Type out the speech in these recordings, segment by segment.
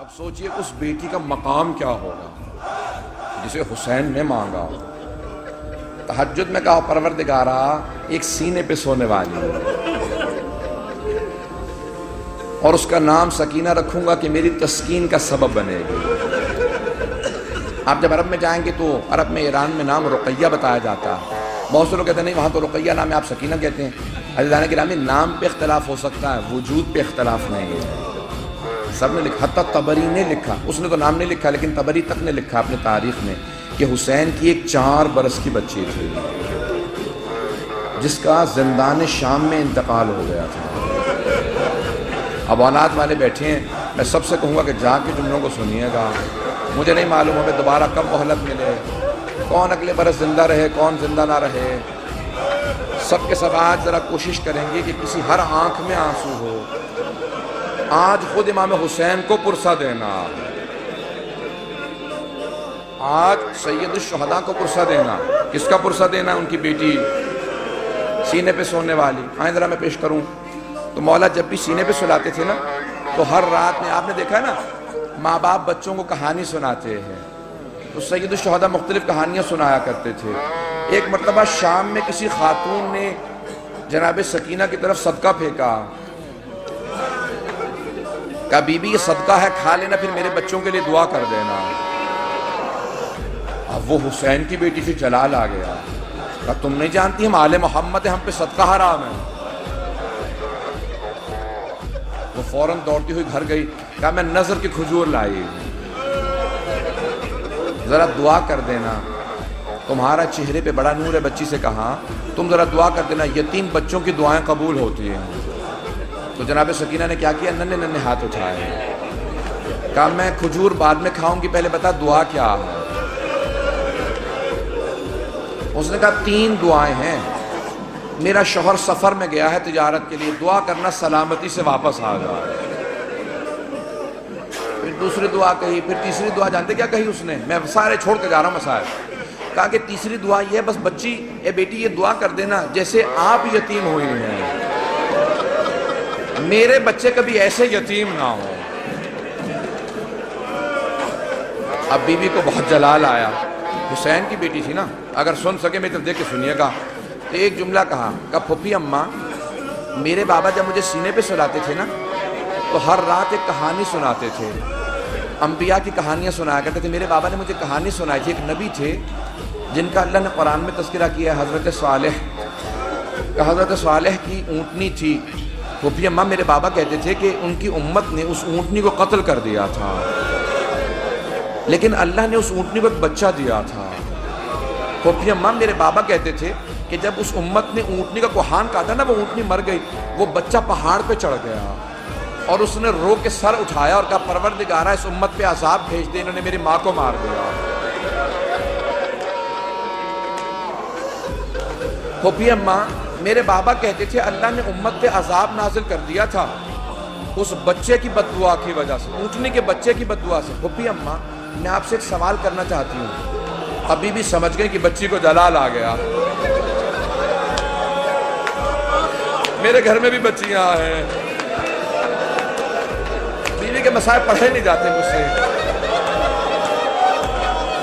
اب سوچئے اس بیٹی کا مقام کیا ہوگا جسے حسین نے مانگا. تہجد میں کہا پروردگارا ایک سینے پہ سونے والی اور اس کا نام سکینہ رکھوں گا کہ میری تسکین کا سبب بنے گی. آپ جب عرب میں جائیں گے تو عرب میں ایران میں نام رقیہ بتایا جاتا ہے. بہت سے لوگ کہتے ہیں نہیں وہاں تو رقیہ نام ہے آپ سکینہ کہتے ہیں. عزیزان گرامی نام پہ اختلاف ہو سکتا ہے وجود پہ اختلاف نہیں ہے. سب نے لکھا حتیٰ طبری نے لکھا, اس نے تو نام نہیں لکھا لیکن طبری تک نے لکھا اپنے تاریخ میں کہ حسین کی ایک 4 برس کی بچی تھی جس کا زندان شام میں انتقال ہو گیا تھا. اب اولاد والے بیٹھے ہیں, میں سب سے کہوں گا کہ جا کے جملوں کو سنیے گا. مجھے نہیں معلوم ہمیں دوبارہ کب مہلت ملے, کون اگلے برس زندہ رہے کون زندہ نہ رہے. سب کے سب آج ذرا کوشش کریں گے کہ کسی ہر آنکھ میں آنسو ہو. آج خود امام حسین کو پرسہ دینا, آج سید الشہداء کو پرسہ دینا. کس کا پرسہ دینا؟ ان کی بیٹی سینے پہ سونے والی. آئیں ذرا میں پیش کروں. تو مولا جب بھی سینے پہ سلاتے تھے نا تو ہر رات میں آپ نے دیکھا ہے نا ماں باپ بچوں کو کہانی سناتے ہیں تو سید الشہداء مختلف کہانیاں سنایا کرتے تھے. ایک مرتبہ شام میں کسی خاتون نے جناب سکینہ کی طرف صدقہ پھینکا, کہا بی بی یہ صدقہ ہے کھا لینا پھر میرے بچوں کے لیے دعا کر دینا. اب وہ حسین کی بیٹی سے جلال آ گیا, کہا تم نہیں جانتی ہم آل محمد ہیں, ہم پہ صدقہ حرام ہے. وہ فوراً دوڑتی ہوئی گھر گئی, کہا میں نظر کی کھجور لائی, ذرا دعا کر دینا, تمہارا چہرے پہ بڑا نور ہے. بچی سے کہا تم ذرا دعا کر دینا, یتیم بچوں کی دعائیں قبول ہوتی ہیں. تو جناب سکینہ نے کیا کیا, ننھے ننھے ہاتھ اٹھائے, کہا میں کھجور بعد میں کھاؤں گی, پہلے بتا دعا کیا ہے. اس نے کہا 3 دعائیں ہیں. میرا شوہر سفر میں گیا ہے تجارت کے لیے, دعا کرنا سلامتی سے واپس آ جائے. پھر دوسری دعا کہی, پھر تیسری دعا جانتے کیا کہی اس نے؟ میں سارے چھوڑ کے جا رہا ہوں مسائل. کہا کہ تیسری دعا یہ ہے بس بچی اے بیٹی یہ دعا کر دینا جیسے آپ یتیم ہوئی ہیں, میرے بچے کبھی ایسے یتیم نہ ہو. اب بی بی کو بہت جلال آیا, حسین کی بیٹی تھی نا, اگر سن سکے میری طرف دیکھ کے سنیے گا. تو ایک جملہ کہا, پھوپھی اماں میرے بابا جب مجھے سینے پہ سلاتے تھے نا تو ہر رات ایک کہانی سناتے تھے, انبیاء کی کہانیاں سنایا کرتے تھے. میرے بابا نے مجھے کہانی سنائی تھی, ایک نبی تھے جن کا اللہ نے قرآن میں تذکرہ کیا ہے, حضرت صالح کا. حضرت صالح کی اونٹنی تھی. پھوپھی اماں میرے بابا کہتے تھے کہ ان کی امت نے اس اونٹنی کو قتل کر دیا تھا, لیکن اللہ نے اس اونٹنی کو ایک بچہ دیا تھا. پھوپھی اماں میرے بابا کہتے تھے کہ جب اس امت نے اونٹنی کا کوہان کاٹا نا, وہ اونٹنی مر گئی, وہ بچہ پہاڑ پہ چڑھ گیا اور اس نے رو کے سر اٹھایا اور کہا پروردگارا اس امت پہ عذاب بھیج دے, انہوں نے میری ماں کو مار دیا. پھوپھی اماں میرے بابا کہتے تھے اللہ نے امت پہ عذاب نازل کر دیا تھا اس بچے کی بد دعا کی وجہ سے, اونٹنی کے بچے کی بد دعا سے. پھوپھی اماں میں آپ سے ایک سوال کرنا چاہتی ہوں. ابھی بھی سمجھ گئے کہ بچی کو جلال آ گیا. میرے گھر میں بھی بچیاں ہیں, بیوی کے مسائل پڑھے نہیں جاتے مجھ سے.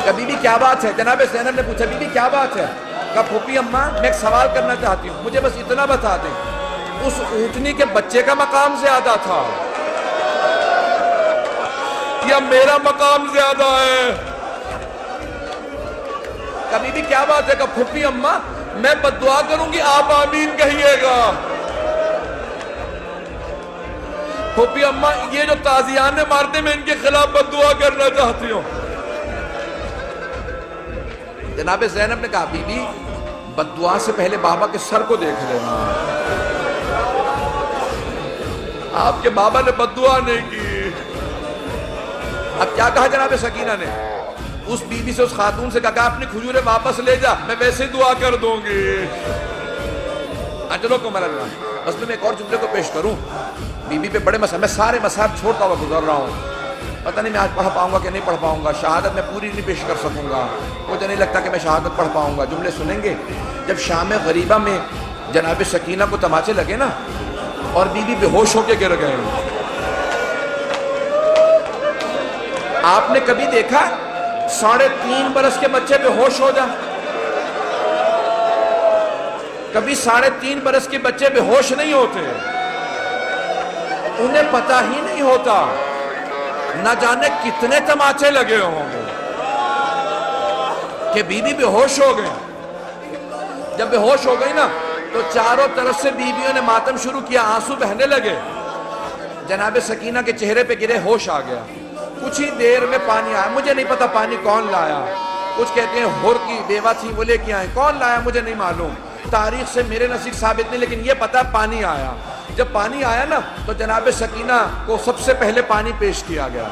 کہا بیوی کیا بات ہے؟ جناب زینب نے پوچھا بیوی کیا بات ہے؟ کہا پھوپھی اماں میں ایک سوال کرنا چاہتی ہوں, مجھے بس اتنا بتا دیں, اس اونٹنی کے بچے کا مقام زیادہ تھا یا میرا مقام زیادہ ہے؟ کبھی بھی کیا بات ہے؟ کہ پھوپھی اماں میں بد دعا کروں گی آپ آمین کہیے گا. پھوپھی اماں یہ جو تازیانے مارتے میں ان کے خلاف بد دعا کرنا چاہتی ہوں. جناب زینب نے کہا بی بی بد دعا سے پہلے بابا کے سر کو دیکھ لینا. آپ کے بابا نے بد دعا نہیں کی. اب کیا کہا جناب سکینہ نے؟ اس بی بی سے, اس خاتون سے کہا اپنی کھجوریں واپس لے جا, میں ویسے دعا کر دوں گی. چلو کمر اللہ. بس میں ایک اور جملے کو پیش کروں. بی بی پہ بڑے مسائل, میں سارے مسائل چھوڑتا ہوا گزر رہا ہوں. پتہ نہیں میں آج پڑھ پاؤں گا کہ نہیں پڑھ پاؤں گا, شہادت میں پوری نہیں پیش کر سکوں گا, مجھے نہیں لگتا کہ میں شہادت پڑھ پاؤں گا. جملے سنیں گے. جب شام غریبہ میں جناب سکینہ کو تماچے لگے نا اور بی بی بے ہوش ہو کے گر گئے, آپ نے کبھی دیکھا 3.5 برس کے بچے بے ہوش ہو جائیں؟ کبھی 3.5 برس کے بچے بے ہوش نہیں ہوتے، انہیں پتہ ہی نہیں ہوتا نہ جانے کتنے تماچے لگے ہوں گے کہ بیوی بے ہوش ہو گئے۔ جب بے ہوش ہو گئی نا تو چاروں طرف سے بیویوں نے ماتم شروع کیا، آنسو بہنے لگے، جناب سکینہ کے چہرے پہ گرے، ہوش آ گیا۔ کچھ ہی دیر میں پانی آیا، مجھے نہیں پتا پانی کون لایا، کچھ کہتے ہیں ہور کی بیوہ تھی وہ لے کے آئے، کون لایا مجھے نہیں معلوم، تاریخ سے میرے نصیب ثابت نہیں، لیکن یہ پتا پانی آیا۔ جب پانی آیا نا تو جناب سکینہ کو سب سے پہلے پانی پیش کیا گیا،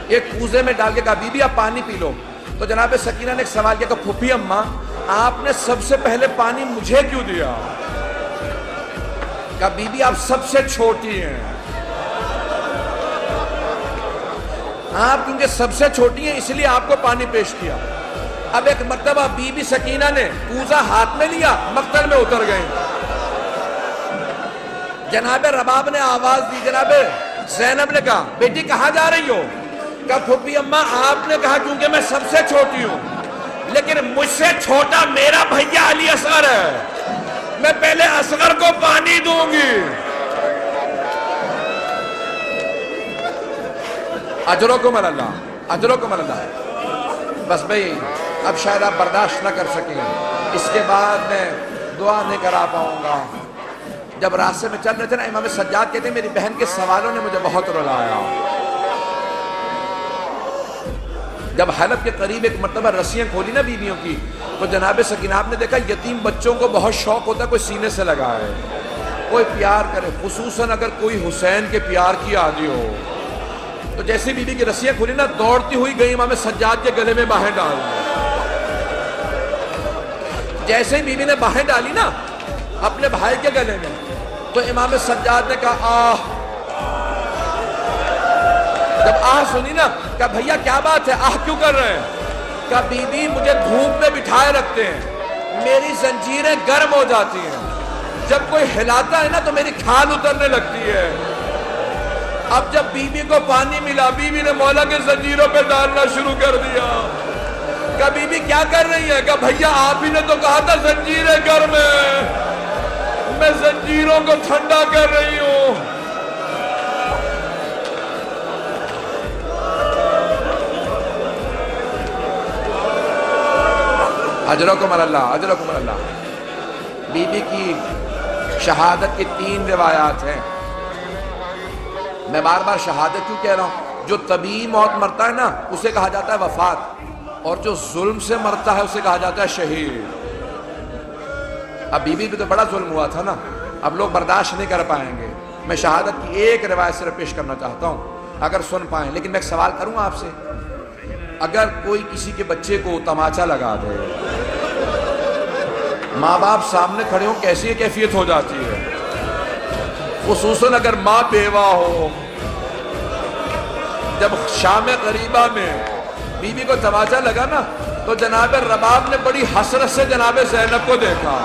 ایک کوزے میں ڈال کے کہا بی بی آپ پانی پی لو۔ تو جناب سکینہ نے ایک سوال کیا کہ پھوپھی اماں آپ نے سب سے پہلے پانی مجھے کیوں دیا؟ کہا بی بی آپ سب سے چھوٹی ہیں، آپ کیونکہ سب سے چھوٹی ہیں اس لیے آپ کو پانی پیش کیا۔ اب ایک مرتبہ بی بی سکینہ نے کوزہ ہاتھ میں لیا، مقتل میں اتر گئے۔ جناب رباب نے آواز دی، جناب زینب نے کہا بیٹی کہاں جا رہی ہو؟ کہا پھوپھی اماں آپ نے کہا کیونکہ میں سب سے چھوٹی ہوں، لیکن مجھ سے چھوٹا میرا بھیا علی اصغر ہے، میں پہلے اصغر کو پانی دوں گی۔ اجرکم اللہ، اجرکم اللہ۔ بس بھئی اب شاید آپ برداشت نہ کر سکیں، اس کے بعد میں دعا نہیں کرا پاؤں گا۔ جب راستے میں چل رہے تھے نا امام سجاد کہتے ہیں میری بہن کے سوالوں نے مجھے بہت رلایا۔ جب حلب کے قریب ایک مرتبہ رسیاں کھولی نا بیویوں کی تو جناب سکینہ آپ نے دیکھا یتیم بچوں کو بہت شوق ہوتا ہے کوئی سینے سے لگائے، کوئی پیار کرے، خصوصاً اگر کوئی حسین کے پیار کی عادی ہو۔ تو جیسے بیوی کی رسیاں کھولی نا دوڑتی ہوئی گئی امام سجاد کے گلے میں باہیں ڈال دی۔ جیسے ہی بیوی نے باہیں ڈالی نا اپنے بھائی کے گلے میں تو امام سجاد نے کہا آہ۔ جب آہ سنی نا کہا بھیا کیا بات ہے، آہ کیوں کر رہے ہیں؟ کہا بی بی مجھے دھوپ میں بٹھائے رکھتے ہیں، میری زنجیریں گرم ہو جاتی ہیں، جب کوئی ہلاتا ہے نا تو میری کھال اترنے لگتی ہے۔ اب جب بی بی کو پانی ملا بی بی نے مولا کے زنجیروں پہ ڈالنا شروع کر دیا۔ کہا بی بی کیا کر رہی ہے؟ کہا بھیا آپ ہی نے تو کہا تھا زنجیریں گرم ہیں، میں زنجیروں کو ٹھنڈا کر رہی ہوں۔ اجرکم اللہ، اجرکم اللہ۔ بی بی کی شہادت کی 3 روایات ہیں۔ میں بار بار شہادت کیوں کہہ رہا ہوں؟ جو طبیعی موت مرتا ہے نا اسے کہا جاتا ہے وفات، اور جو ظلم سے مرتا ہے اسے کہا جاتا ہے شہید۔ اب بی بی پہ تو بڑا ظلم ہوا تھا نا، اب لوگ برداشت نہیں کر پائیں گے۔ میں شہادت کی ایک روایت صرف پیش کرنا چاہتا ہوں اگر سن پائیں، لیکن میں ایک سوال کروں آپ سے، اگر کوئی کسی کے بچے کو تماچا لگا دے، ماں باپ سامنے کھڑے ہوں کیسی کیفیت ہو جاتی ہے؟ خصوصاً اگر ماں بیوہ ہو۔ جب شام غریبہ میں بی بی کو تماچا لگا نا تو جناب رباب نے بڑی حسرت سے جناب زینب کو دیکھا،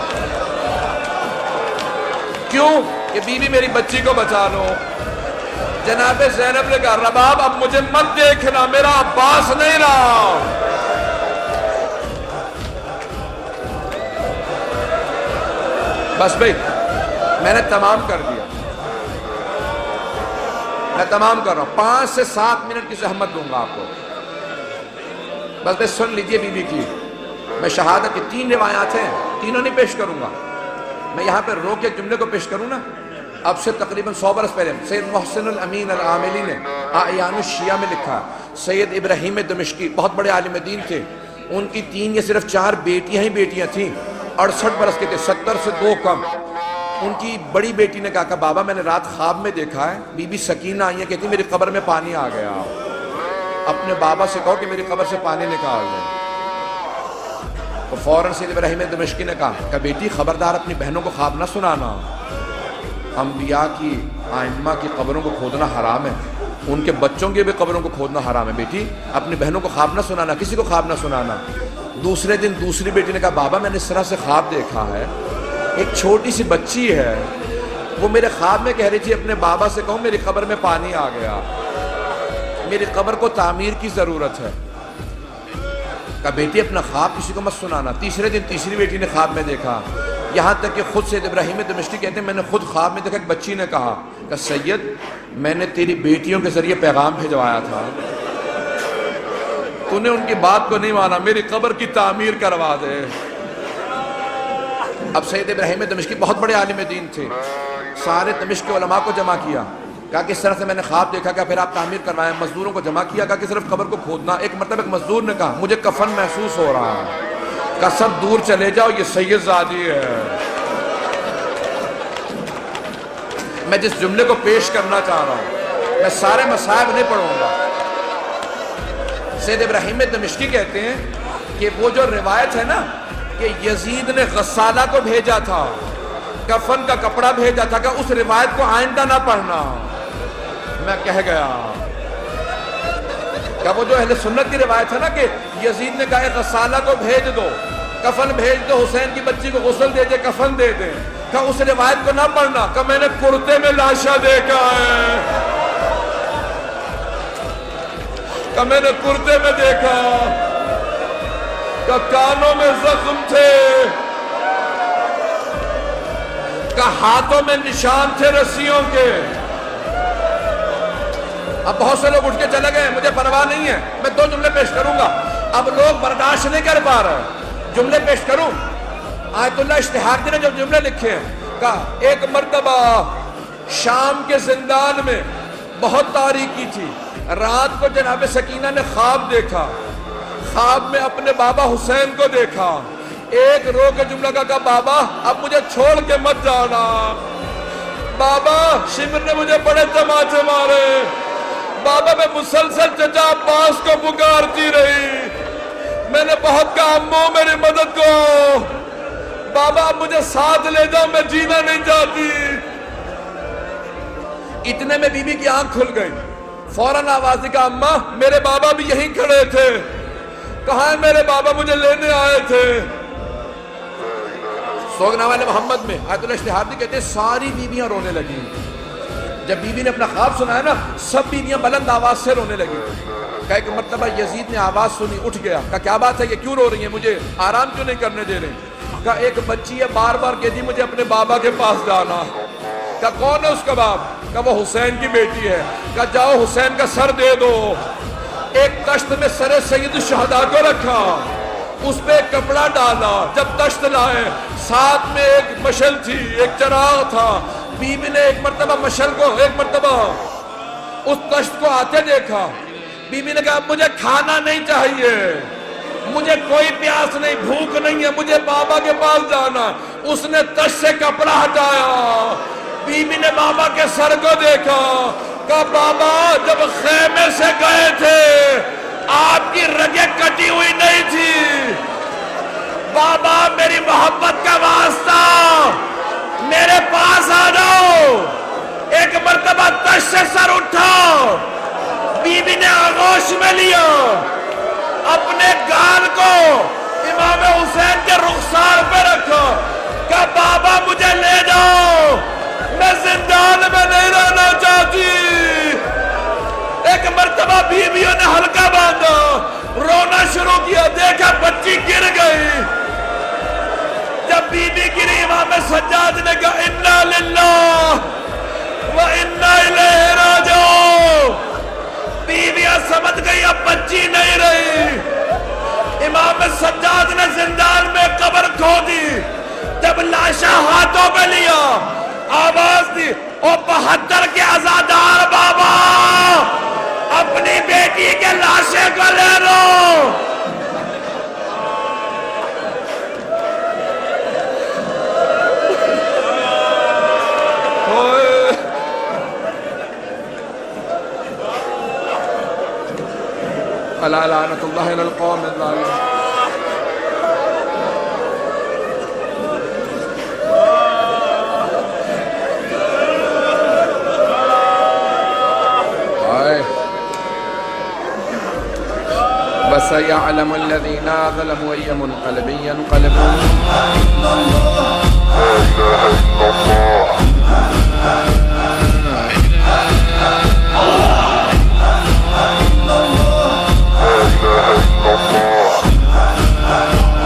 کیوں کہ بی بی میری بچی کو بچا لو۔ جناب زینب نے کہا رباب اب مجھے مت دیکھنا، میرا عباس نہیں رہا۔ بس بھئی میں نے تمام کر دیا، میں تمام کر رہا ہوں، 5 سے 7 منٹ کی زحمت دوں گا آپ کو، بس بس سن لیجئے بی بی کی۔ میں شہادت کی 3 روایات ہیں، تینوں نہیں پیش کروں گا، میں یہاں پہ رو کے جملے کو پیش کروں نا۔ اب سے تقریباً 100 برس پہلے سید محسن الامین العاملی نے اعیان الشیعہ میں لکھا، سید ابراہیم دمشقی بہت بڑے عالم دین تھے، ان کی 3 یا صرف 4 بیٹیاں ہی بیٹیاں تھیں، 68 برس کے تھے، 70 سے 2 کم۔ ان کی بڑی بیٹی نے کہا کہ بابا میں نے رات خواب میں دیکھا ہے بی بی سکینہ آئی ہیں، کہتی میری قبر میں پانی آ گیا، اپنے بابا سے کہو کہ میری قبر سے پانی نکال دیں۔ تو فوراً سید ابراہیم دمشقی نے کہا کہ بیٹی خبردار اپنی بہنوں کو خواب نہ سنانا، انبیاء کی ائمہ کی قبروں کو کھودنا حرام ہے، ان کے بچوں کی بھی قبروں کو کھودنا حرام ہے، بیٹی اپنی بہنوں کو خواب نہ سنانا، کسی کو خواب نہ سنانا۔ دوسرے دن دوسری بیٹی نے کہا بابا میں نے اس طرح سے خواب دیکھا ہے، ایک چھوٹی سی بچی ہے، وہ میرے خواب میں کہہ رہی تھی اپنے بابا سے کہوں میری قبر میں پانی آ گیا۔ میری قبر کو تعمیر کی ضرورت ہے. کہا بیٹی اپنا خواب کسی کو مت سنانا. تیسرے دن تیسری بیٹی نے خواب میں دیکھا. یہاں تک کہ خود سید ابراہیم دمشقی کہتے ہیں میں نے خود خواب میں دیکھا ایک بچی نے کہا کہ سید میں نے تیری بیٹیوں کے ذریعے پیغام بھیجوایا تھا, تو نے ان کی بات کو نہیں مانا, میری قبر کی تعمیر کروا دے. اب سید ابراہیم دمشقی بہت بڑے عالم دین تھے, سارے دمشق کے علماء کو جمع کیا, کہا کہ اس طرح سے میں نے خواب دیکھا, کہ پھر آپ تعمیر کروائیں. مزدوروں کو جمع کیا, کہا کہ صرف قبر کو کھودنا. ایک مرتبہ ایک مزدور نے کہا مجھے کفن محسوس ہو رہا ہے, کہا سب دور چلے جاؤ یہ سید زادی ہے. میں جس جملے کو پیش کرنا چاہ رہا ہوں, میں سارے مصائب نہیں پڑھوں گا. سید ابراہیم دمشقی کہتے ہیں کہ وہ جو روایت ہے نا کہ یزید نے غسالہ کو بھیجا تھا, کفن کا کپڑا بھیجا تھا, کہ اس روایت کو آئندہ نہ پڑھنا. میں کہہ گیا کہ وہ جو اہل سنت کی روایت ہے نا کہ یزید نے کہا غسالہ کو بھیج دو, کفن بھیج دو, حسین کی بچی کو غسل دے دے, کفن دے دیں, کہ اس روایت کو نہ پڑھنا, کہ میں نے کرتے میں لاشا دیکھا ہے, کہ میں نے کرتے میں دیکھا, کہ کانوں میں زخم تھے, کہ ہاتھوں میں نشان تھے رسیوں کے. اب بہت سے لوگ اٹھ کے چلے گئے, مجھے پرواہ نہیں ہے, میں 2 جملے پیش کروں گا. اب لوگ برداشت نہیں کر پا رہے, جملے پیش کروں. آیت اللہ اشتہار نے جو جملے لکھے ہیں, کہا ایک مرتبہ شام کے زندان میں بہت تاریکی تھی, رات کو جناب سکینہ نے خواب دیکھا, خواب میں اپنے بابا حسین کو دیکھا. ایک رو کے جملہ کہا بابا اب مجھے چھوڑ کے مت جانا, بابا شمر نے مجھے بڑے تماچے مارے, بابا میں مسلسل چچا عباس کو پکارتی رہی, میں نے بہت کہا امو میری مدد کو, بابا اب مجھے ساتھ لے جاؤ, میں جینا نہیں چاہتی. اتنے میں بی بی کی آنکھ کھل گئی, فوراً آواز دی کہ اماں میرے بابا بھی یہیں کھڑے تھے. کہاں ہے میرے بابا, مجھے لینے آئے تھے. سوگنا والے محمد میں آیت اللہ اشتہار کہتے ہیں ساری بیویاں رونے لگی. جب بی بی نے اپنا خواب سنا ہے نا, سب بیویاں بلند آواز سے رونے لگی. کہا کہ مرتبہ یزید نے آواز سنی, اٹھ گیا, کہا کیا بات ہے, یہ کیوں رو رہی ہیں, مجھے آرام کیوں نہیں کرنے دے رہے. کہا ایک بچی ہے بار بار کہتی مجھے اپنے بابا کے پاس جانا. کہا کون ہے اس کا باپ, کہا وہ حسین کی بیٹی ہے. کہا جاؤ حسین کا سر دے دو. ایک تشت میں سر سید الشہداء کو رکھا, اس پہ ایک کپڑا ڈالا. جب تشت لائے ساتھ میں ایک مشل تھی, ایک چراغ تھا. بی بی نے ایک مرتبہ مشل کو, ایک مرتبہ اس تشت کو آتے دیکھا. بی بی نے کہا مجھے کھانا نہیں چاہیے, مجھے کوئی پیاس نہیں, بھوک نہیں ہے, مجھے بابا کے پاس جانا. اس نے تشت سے کپڑا ہٹایا, بی بی نے بابا کے سر کو دیکھا, کہا بابا جب خیمے سے گئے تھے آپ کی رگیں کٹی ہوئی نہیں تھی, بابا میری محبت کا واسطہ میرے پاس آ جاؤ. ایک مرتبہ تشت سے سر اٹھا, بی بی نے آغوش میں لیا, اپنے گال کو امام حسین کے رخسار پہ رکھا, کہا بابا مجھے لے جاؤ, میں زندان میں نہیں رہنا چاہتی. ایک مرتبہ بیویوں نے ہلکا باندھا, رونا شروع کیا, دیکھا بچی گر گئی. جب بی بی گری امام سجاد نے کہا انا للہ و انا الیہ راجعون. بیویاں سمجھ گئی اب بچی نہیں رہی. امام سجاد نے زندان میں قبر کھو دی. جب لاشا ہاتھوں پہ لیا, آواز دی او 72 کے عزادار بابا اپنی بیٹی کے لاشے کو لے لو. الا لعنت اللہ علی القوم الظالمین. وسيعلم الذين ظلموا أي منقلب ينقلبون. لا إله إلا الله.